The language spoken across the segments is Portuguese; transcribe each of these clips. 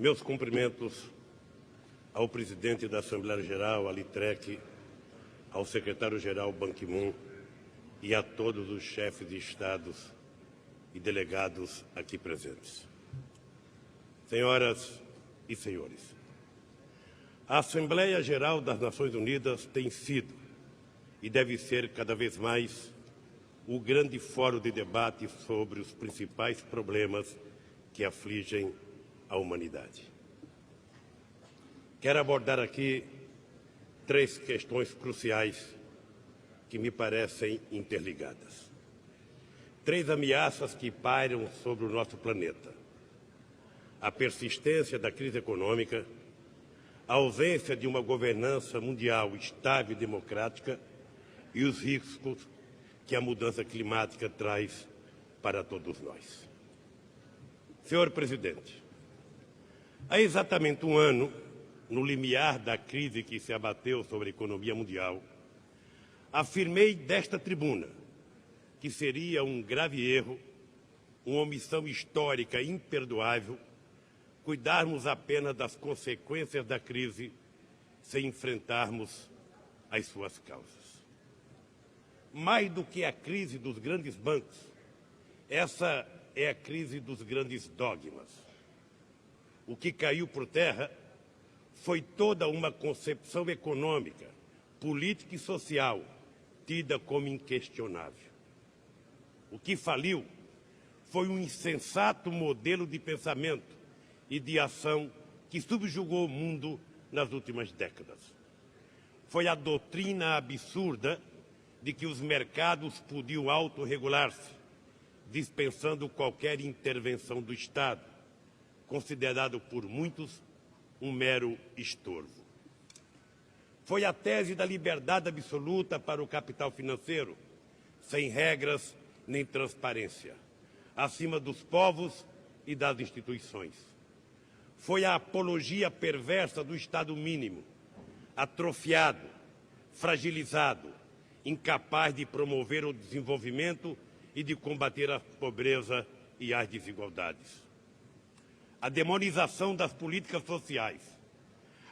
Meus cumprimentos ao presidente da Assembleia Geral, Ali Trek, ao secretário-geral Ban Ki-moon e a todos os chefes de Estados e delegados aqui presentes. Senhoras e senhores, a Assembleia Geral das Nações Unidas tem sido e deve ser cada vez mais o grande fórum de debate sobre os principais problemas que afligem a humanidade. Quero abordar aqui três questões cruciais que me parecem interligadas. Três ameaças que pairam sobre o nosso planeta: a persistência da crise econômica, a ausência de uma governança mundial estável e democrática e os riscos que a mudança climática traz para todos nós. Senhor Presidente, há exatamente um ano, no limiar da crise que se abateu sobre a economia mundial, afirmei desta tribuna que seria um grave erro, uma omissão histórica imperdoável, cuidarmos apenas das consequências da crise sem enfrentarmos as suas causas. Mais do que a crise dos grandes bancos, essa é a crise dos grandes dogmas. O que caiu por terra foi toda uma concepção econômica, política e social tida como inquestionável. O que faliu foi um insensato modelo de pensamento e de ação que subjugou o mundo nas últimas décadas. Foi a doutrina absurda de que os mercados podiam autorregular-se, dispensando qualquer intervenção do Estado, considerado por muitos um mero estorvo. Foi a tese da liberdade absoluta para o capital financeiro, sem regras nem transparência, acima dos povos e das instituições. Foi a apologia perversa do Estado mínimo, atrofiado, fragilizado, incapaz de promover o desenvolvimento e de combater a pobreza e as desigualdades. A demonização das políticas sociais,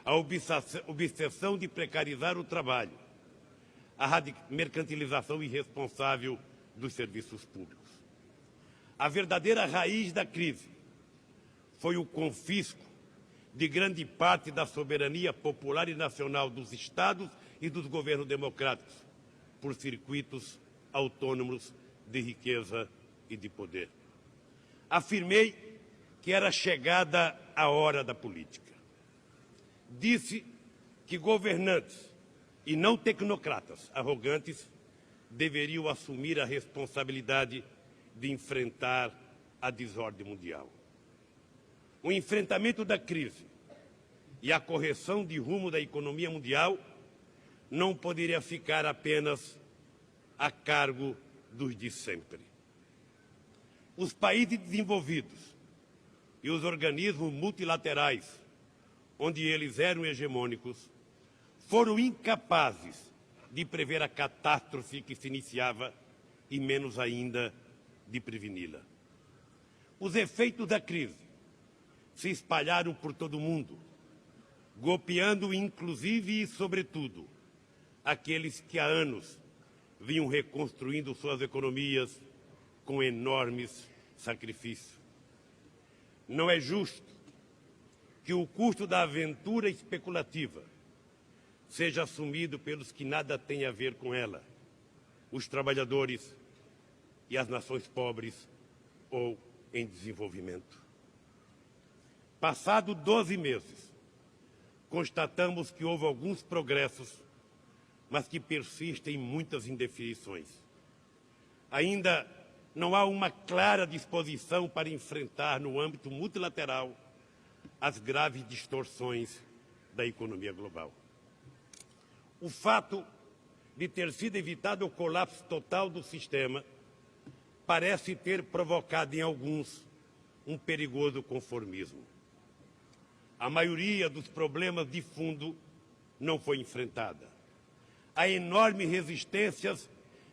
a obsessão de precarizar o trabalho, a mercantilização irresponsável dos serviços públicos. A verdadeira raiz da crise foi o confisco de grande parte da soberania popular e nacional dos Estados e dos governos democráticos por circuitos autônomos de riqueza e de poder. Afirmei que era chegada a hora da política. Disse que governantes e não tecnocratas arrogantes deveriam assumir a responsabilidade de enfrentar a desordem mundial. O enfrentamento da crise e a correção de rumo da economia mundial não poderia ficar apenas a cargo dos de sempre. Os países desenvolvidos e os organismos multilaterais, onde eles eram hegemônicos, foram incapazes de prever a catástrofe que se iniciava e, menos ainda, de preveni-la. Os efeitos da crise se espalharam por todo o mundo, golpeando inclusive e, sobretudo, aqueles que há anos vinham reconstruindo suas economias com enormes sacrifícios. Não é justo que o custo da aventura especulativa seja assumido pelos que nada têm a ver com ela, os trabalhadores e as nações pobres ou em desenvolvimento. Passado 12 meses, constatamos que houve alguns progressos, mas que persistem muitas indefinições. Ainda não há uma clara disposição para enfrentar, no âmbito multilateral, as graves distorções da economia global. O fato de ter sido evitado o colapso total do sistema parece ter provocado em alguns um perigoso conformismo. A maioria dos problemas de fundo não foi enfrentada. Há enormes resistências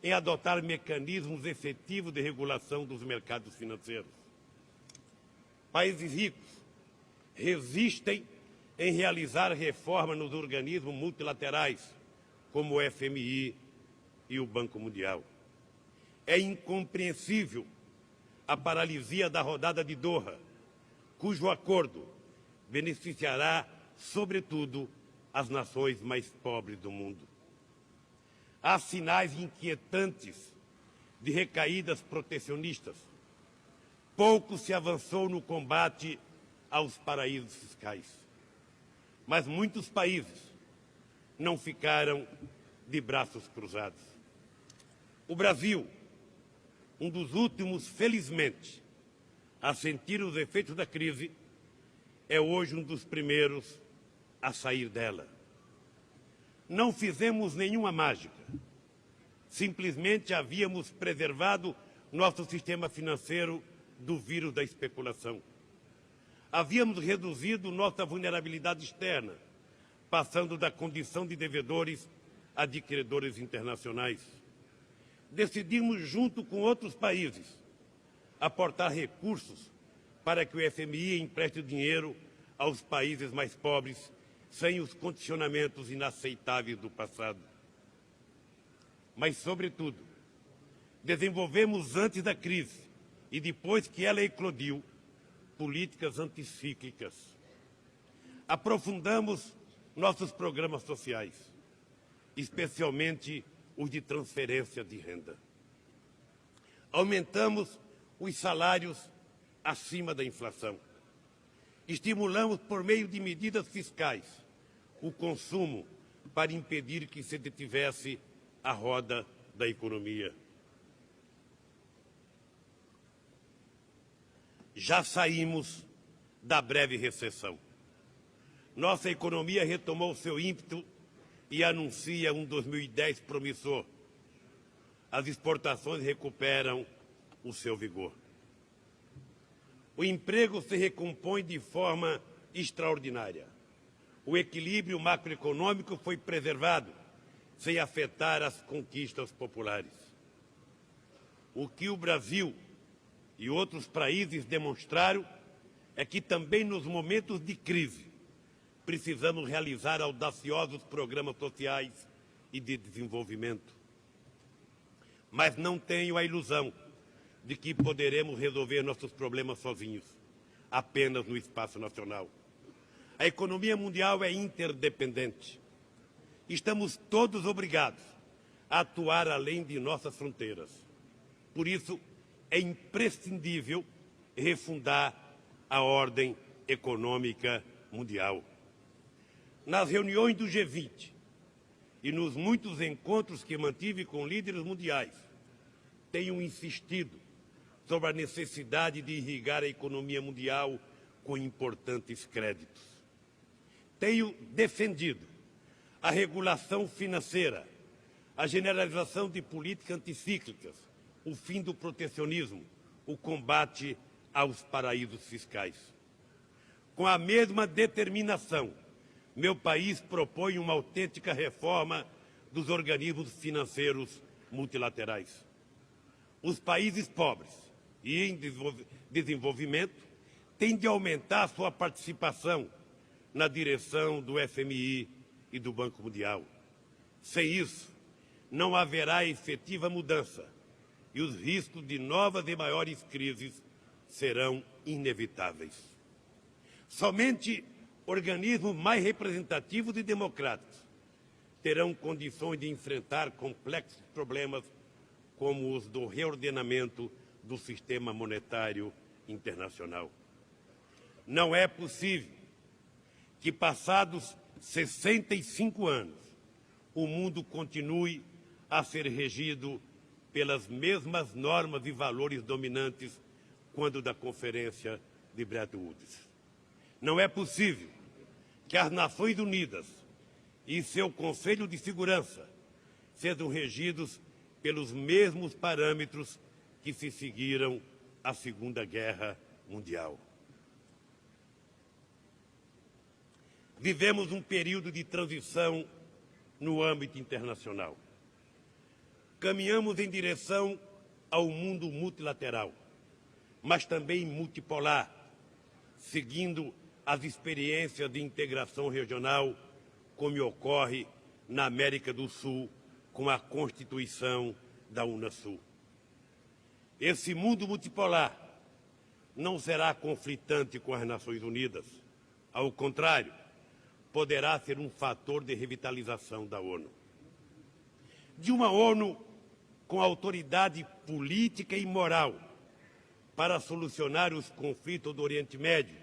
em adotar mecanismos efetivos de regulação dos mercados financeiros. Países ricos resistem em realizar reformas nos organismos multilaterais, como o FMI e o Banco Mundial. É incompreensível a paralisia da rodada de Doha, cujo acordo beneficiará, sobretudo, as nações mais pobres do mundo. Há sinais inquietantes de recaídas protecionistas. Pouco se avançou no combate aos paraísos fiscais. Mas muitos países não ficaram de braços cruzados. O Brasil, um dos últimos, felizmente, a sentir os efeitos da crise, é hoje um dos primeiros a sair dela. Não fizemos nenhuma mágica. Simplesmente havíamos preservado nosso sistema financeiro do vírus da especulação. Havíamos reduzido nossa vulnerabilidade externa, passando da condição de devedores a de credores internacionais. Decidimos, junto com outros países, aportar recursos para que o FMI empreste dinheiro aos países mais pobres, sem os condicionamentos inaceitáveis do passado. Mas, sobretudo, desenvolvemos antes da crise e depois que ela eclodiu, políticas anticíclicas. Aprofundamos nossos programas sociais, especialmente os de transferência de renda. Aumentamos os salários acima da inflação. Estimulamos, por meio de medidas fiscais, o consumo para impedir que se detivesse a roda da economia. Já saímos da breve recessão. Nossa economia retomou seu ímpeto e anuncia um 2010 promissor. As exportações recuperam o seu vigor. O emprego se recompõe de forma extraordinária. O equilíbrio macroeconômico foi preservado, sem afetar as conquistas populares. O que o Brasil e outros países demonstraram é que também nos momentos de crise precisamos realizar audaciosos programas sociais e de desenvolvimento. Mas não tenho a ilusão de que poderemos resolver nossos problemas sozinhos, apenas no espaço nacional. A economia mundial é interdependente. Estamos todos obrigados a atuar além de nossas fronteiras. Por isso, é imprescindível refundar a ordem econômica mundial. Nas reuniões do G20 e nos muitos encontros que mantive com líderes mundiais, tenho insistido sobre a necessidade de irrigar a economia mundial com importantes créditos. Tenho defendido a regulação financeira, a generalização de políticas anticíclicas, o fim do protecionismo, o combate aos paraísos fiscais. Com a mesma determinação, meu país propõe uma autêntica reforma dos organismos financeiros multilaterais. Os países pobres e em desenvolvimento têm de aumentar sua participação na direção do FMI e do Banco Mundial. Sem isso, não haverá efetiva mudança e os riscos de novas e maiores crises serão inevitáveis. Somente organismos mais representativos e democráticos terão condições de enfrentar complexos problemas como os do reordenamento do sistema monetário internacional. Não é possível que, passados 65 anos, o mundo continue a ser regido pelas mesmas normas e valores dominantes quando da Conferência de Bretton Woods. Não é possível que as Nações Unidas e seu Conselho de Segurança sejam regidos pelos mesmos parâmetros que se seguiram à Segunda Guerra Mundial. Vivemos um período de transição no âmbito internacional. Caminhamos em direção ao mundo multilateral, mas também multipolar, seguindo as experiências de integração regional, como ocorre na América do Sul, com a Constituição da Unasul. Esse mundo multipolar não será conflitante com as Nações Unidas. Ao contrário, poderá ser um fator de revitalização da ONU. De uma ONU com autoridade política e moral para solucionar os conflitos do Oriente Médio,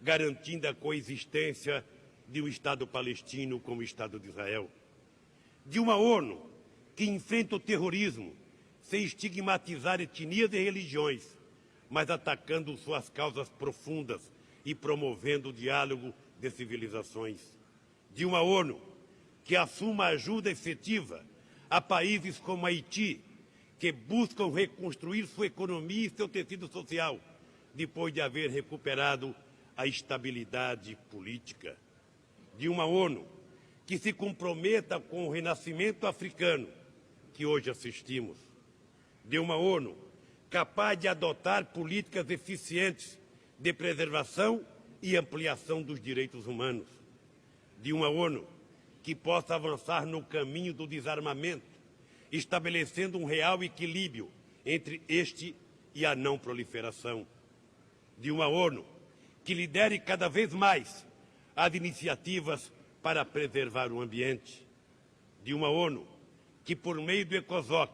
garantindo a coexistência de um Estado palestino com o Estado de Israel. De uma ONU que enfrenta o terrorismo sem estigmatizar etnias e religiões, mas atacando suas causas profundas e promovendo o diálogo de civilizações. De uma ONU que assuma ajuda efetiva a países como Haiti, que buscam reconstruir sua economia e seu tecido social, depois de haver recuperado a estabilidade política. De uma ONU que se comprometa com o renascimento africano, que hoje assistimos. De uma ONU capaz de adotar políticas eficientes de preservação e ampliação dos direitos humanos. De uma ONU que possa avançar no caminho do desarmamento, estabelecendo um real equilíbrio entre este e a não proliferação. De uma ONU que lidere cada vez mais as iniciativas para preservar o ambiente. De uma ONU que, por meio do ECOSOC,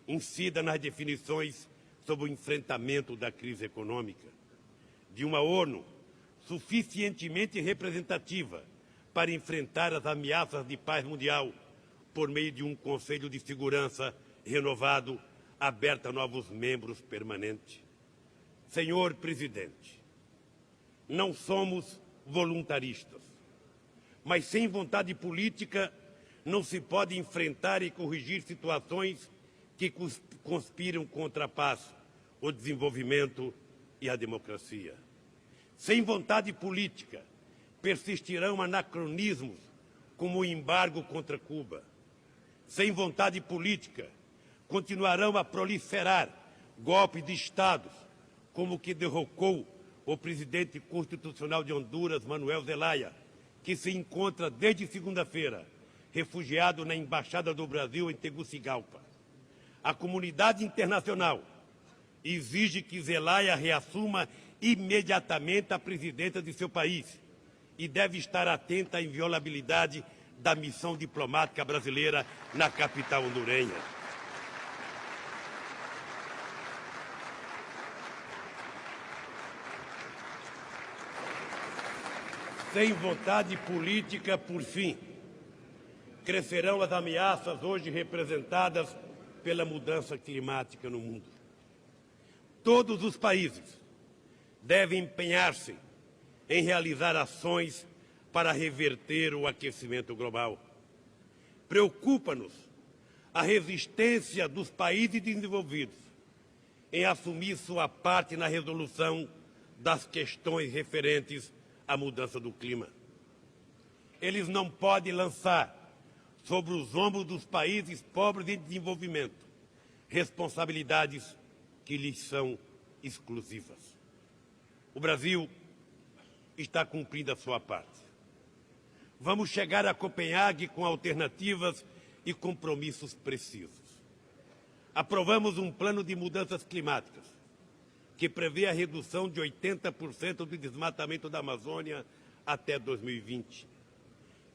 incida nas definições sobre o enfrentamento da crise econômica. De uma ONU suficientemente representativa para enfrentar as ameaças de paz mundial por meio de um Conselho de Segurança renovado, aberto a novos membros permanentes. Senhor Presidente, não somos voluntaristas, mas sem vontade política não se pode enfrentar e corrigir situações que conspiram contra a paz, o desenvolvimento e a democracia. Sem vontade política, persistirão anacronismos como o embargo contra Cuba. Sem vontade política, continuarão a proliferar golpes de Estados, como o que derrocou o presidente constitucional de Honduras, Manuel Zelaya, que se encontra desde segunda-feira refugiado na Embaixada do Brasil em Tegucigalpa. A comunidade internacional exige que Zelaya reassuma imediatamente a presidência de seu país e deve estar atenta à inviolabilidade da missão diplomática brasileira na capital hondurenha. Sem vontade política, por fim, crescerão as ameaças hoje representadas pela mudança climática no mundo. Todos os países devem empenhar-se em realizar ações para reverter o aquecimento global. Preocupa-nos a resistência dos países desenvolvidos em assumir sua parte na resolução das questões referentes à mudança do clima. Eles não podem lançar sobre os ombros dos países pobres em desenvolvimento responsabilidades que lhes são exclusivas. O Brasil está cumprindo a sua parte. Vamos chegar a Copenhague com alternativas e compromissos precisos. Aprovamos um plano de mudanças climáticas que prevê a redução de 80% do desmatamento da Amazônia até 2020.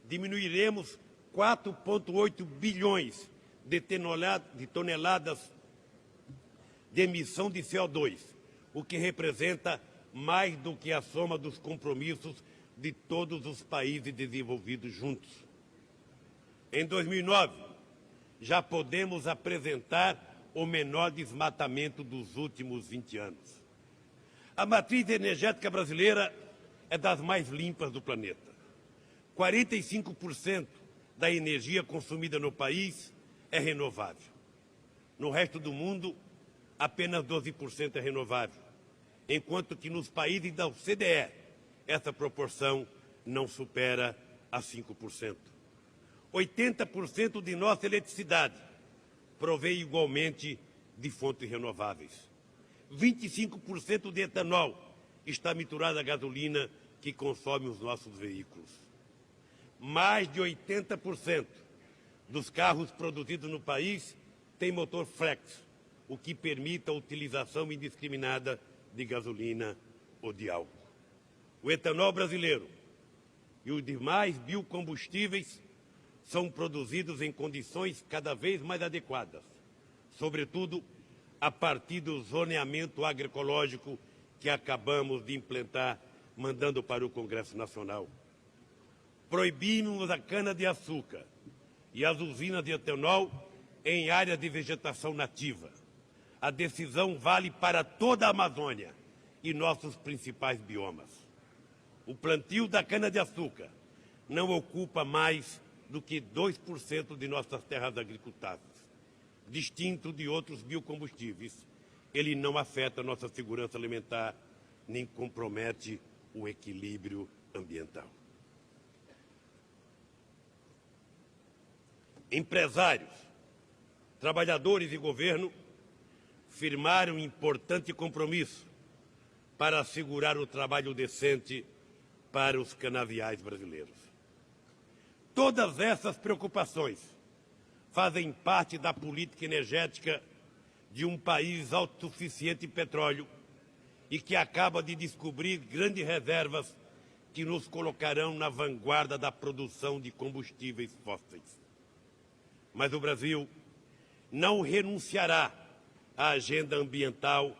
Diminuiremos 4,8 bilhões de toneladas de emissão de CO2, o que representa mais do que a soma dos compromissos de todos os países desenvolvidos juntos. Em 2009, já podemos apresentar o menor desmatamento dos últimos 20 anos. A matriz energética brasileira é das mais limpas do planeta. 45% da energia consumida no país é renovável. No resto do mundo, apenas 12% é renovável, enquanto que nos países da OCDE, essa proporção não supera a 5%. 80% de nossa eletricidade provém igualmente de fontes renováveis. 25% de etanol está misturado à gasolina que consomem os nossos veículos. Mais de 80% dos carros produzidos no país têm motor flex, o que permite a utilização indiscriminada de gasolina ou de álcool. O etanol brasileiro e os demais biocombustíveis são produzidos em condições cada vez mais adequadas, sobretudo a partir do zoneamento agroecológico que acabamos de implantar, mandando para o Congresso Nacional. Proibimos a cana-de-açúcar e as usinas de etanol em áreas de vegetação nativa. A decisão vale para toda a Amazônia e nossos principais biomas. O plantio da cana-de-açúcar não ocupa mais do que 2% de nossas terras agricultáveis. Distinto de outros biocombustíveis, ele não afeta nossa segurança alimentar, nem compromete o equilíbrio ambiental. Empresários, trabalhadores e governo firmaram um importante compromisso para assegurar o trabalho decente para os canaviais brasileiros. Todas essas preocupações fazem parte da política energética de um país autossuficiente em petróleo e que acaba de descobrir grandes reservas que nos colocarão na vanguarda da produção de combustíveis fósseis. Mas o Brasil não renunciará à agenda ambiental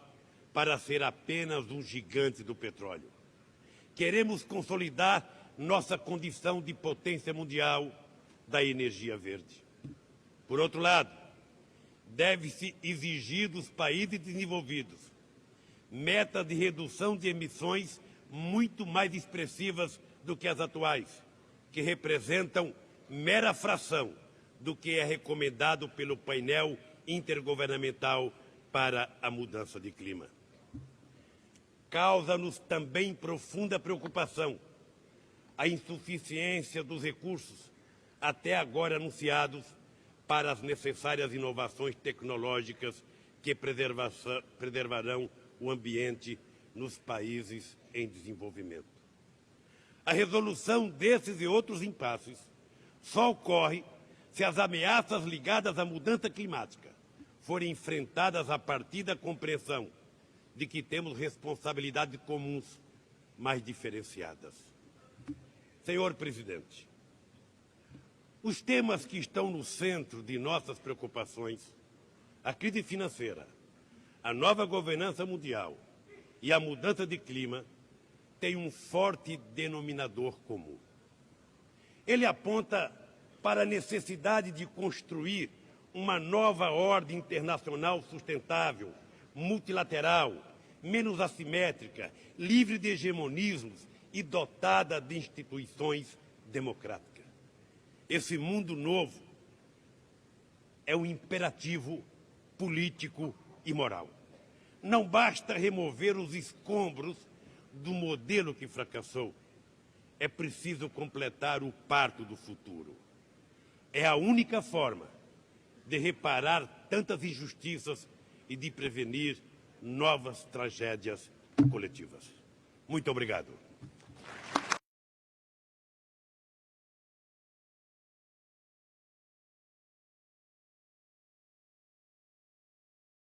para ser apenas um gigante do petróleo. Queremos consolidar nossa condição de potência mundial da energia verde. Por outro lado, deve-se exigir dos países desenvolvidos metas de redução de emissões muito mais expressivas do que as atuais, que representam mera fração do que é recomendado pelo painel intergovernamental para a mudança de clima. Causa-nos também profunda preocupação a insuficiência dos recursos até agora anunciados para as necessárias inovações tecnológicas que preservarão o ambiente nos países em desenvolvimento. A resolução desses e outros impasses só ocorre se as ameaças ligadas à mudança climática forem enfrentadas a partir da compreensão de que temos responsabilidades comuns, mas diferenciadas. Senhor Presidente, os temas que estão no centro de nossas preocupações, a crise financeira, a nova governança mundial e a mudança de clima, têm um forte denominador comum. Ele aponta para a necessidade de construir uma nova ordem internacional sustentável, multilateral, menos assimétrica, livre de hegemonismos e dotada de instituições democráticas. Esse mundo novo é um imperativo político e moral. Não basta remover os escombros do modelo que fracassou. É preciso completar o parto do futuro. É a única forma de reparar tantas injustiças e de prevenir novas tragédias coletivas. Muito obrigado.